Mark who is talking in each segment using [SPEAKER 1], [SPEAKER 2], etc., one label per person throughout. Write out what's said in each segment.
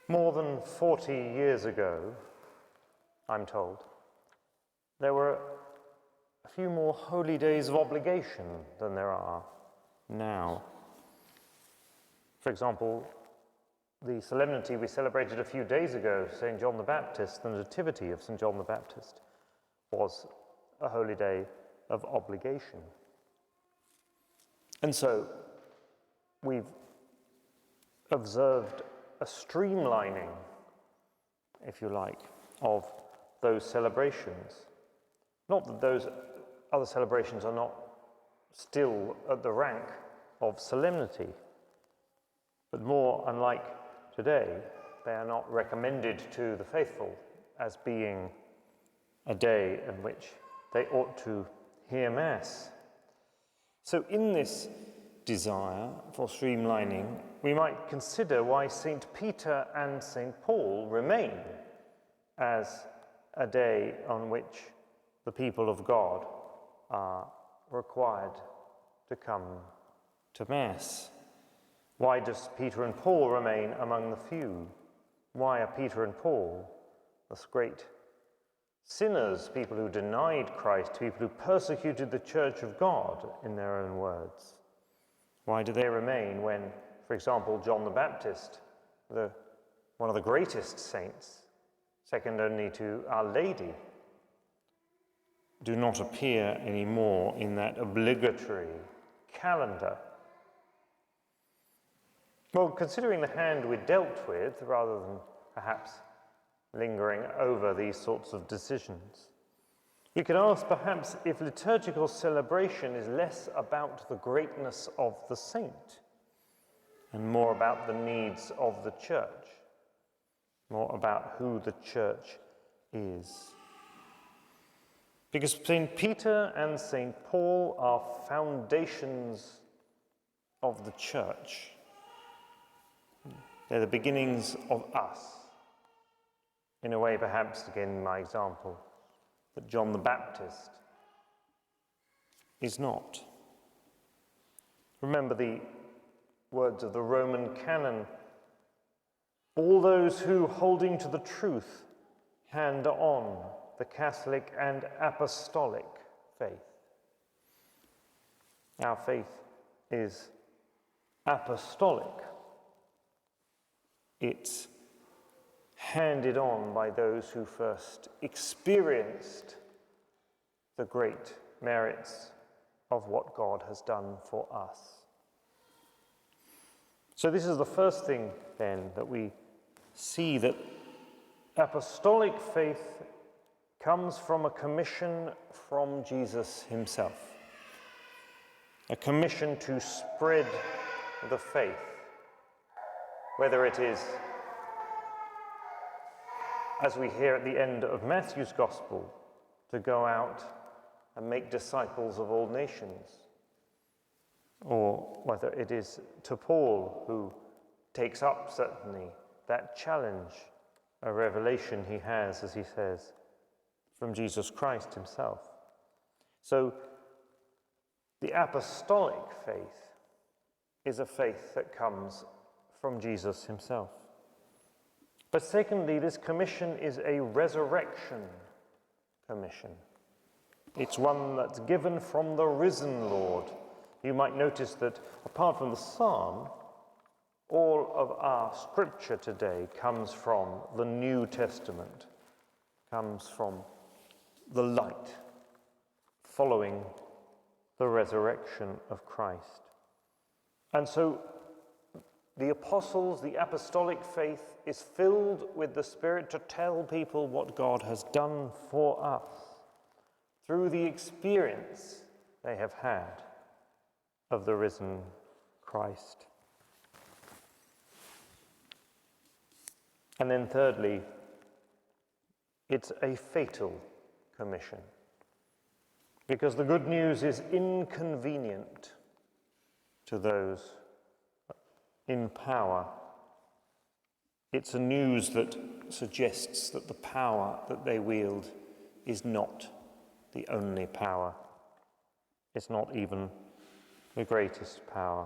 [SPEAKER 1] More than 40 years ago, I'm told, there were a few more holy days of obligation than there are now. For example, the solemnity we celebrated a few days ago, St. John the Baptist, the Nativity of St. John the Baptist, was a holy day of obligation. And so we've observed a streamlining, if you like, of those celebrations. Not that those other celebrations are not still at the rank of solemnity, but more unlike today, they are not recommended to the faithful as being a day in which they ought to hear Mass. So in this desire for streamlining, we might consider why St. Peter and St. Paul remain as a day on which the people of God are required to come to Mass. Why does Peter and Paul remain among the few? Why are Peter and Paul, those great sinners, people who denied Christ, people who persecuted the Church of God, in their own words? Why do they remain when, for example, John the Baptist, one of the greatest saints, second only to Our Lady, do not appear anymore in that obligatory calendar? Well, considering the hand we're dealt with, rather than perhaps lingering over these sorts of decisions, we could ask perhaps if liturgical celebration is less about the greatness of the saint and more about the needs of the Church, more about who the Church is. Because St. Peter and St. Paul are foundations of the Church. They're the beginnings of us. In a way, perhaps, again, my example, that John the Baptist is not. Remember the words of the Roman canon: all those who, holding to the truth, hand on the Catholic and Apostolic faith. Our faith is apostolic. It's handed on by those who first experienced the great merits of what God has done for us. So this is the first thing, then, that we see, that apostolic faith comes from a commission from Jesus himself, a commission to spread the faith, whether it is, as we hear at the end of Matthew's Gospel, to go out and make disciples of all nations, or whether it is to Paul, who takes up certainly that challenge, a revelation he has, as he says, from Jesus Christ himself. So the apostolic faith is a faith that comes from Jesus himself. But secondly, this commission is a resurrection commission. It's one that's given from the risen Lord. You might notice that apart from the psalm, all of our scripture today comes from the New Testament, comes from the light following the resurrection of Christ. And so the apostles, the apostolic faith, is filled with the Spirit to tell people what God has done for us through the experience they have had of the risen Christ. And then thirdly, it's a fatal commission, because the good news is inconvenient to those in power. It's a news that suggests that the power that they wield is not the only power. It's not even the greatest power.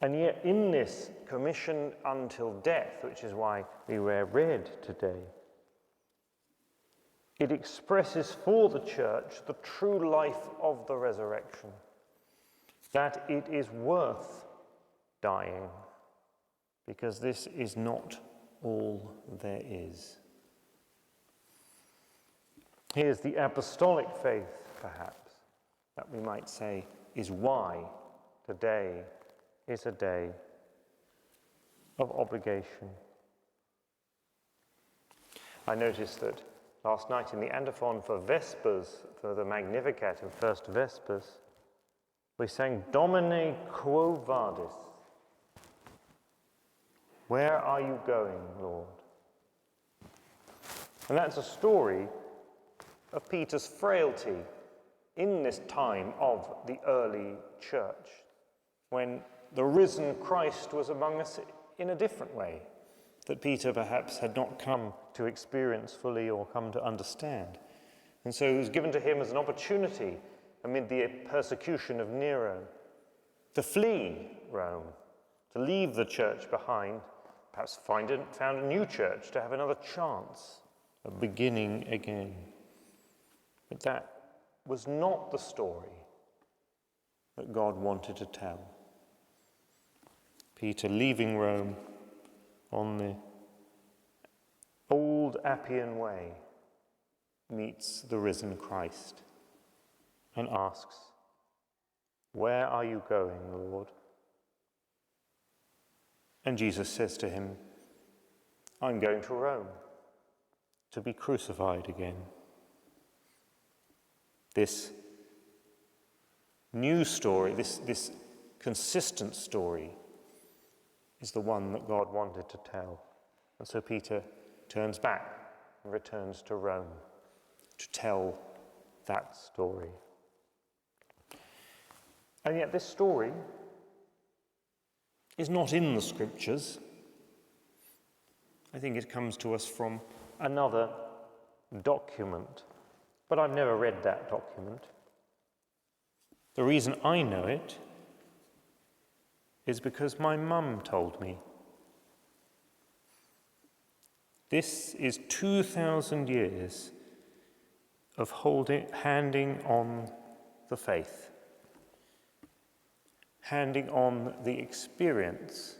[SPEAKER 1] And yet in this commission until death, which is why we read today, it expresses for the church the true life of the resurrection, that it is worth dying, because this is not all there is. Here's the apostolic faith, perhaps, that we might say is why today is a day of obligation. I noticed that last night in the antiphon for Vespers, for the Magnificat of First Vespers, we sang Domine quo vadis? Where are you going, Lord? And that's a story of Peter's frailty in this time of the early church, when the risen Christ was among us in a different way, that Peter perhaps had not come to experience fully or come to understand. And so it was given to him as an opportunity amid the persecution of Nero to flee Rome, to leave the church behind, perhaps found a new church, to have another chance of beginning again. But that was not the story that God wanted to tell. Peter, leaving Rome on the old Appian way, meets the risen Christ and asks, "Where are you going, Lord?" And Jesus says to him, "I'm going to Rome to be crucified again." This new story, this consistent story, is the one that God wanted to tell. And so Peter turns back and returns to Rome to tell that story. And yet this story is not in the scriptures. I think it comes to us from another document, but I've never read that document. The reason I know it is because my mum told me. This is 2,000 years of handing on the faith, handing on the experience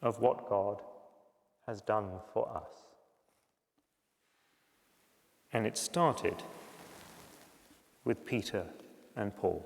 [SPEAKER 1] of what God has done for us. And it started with Peter and Paul.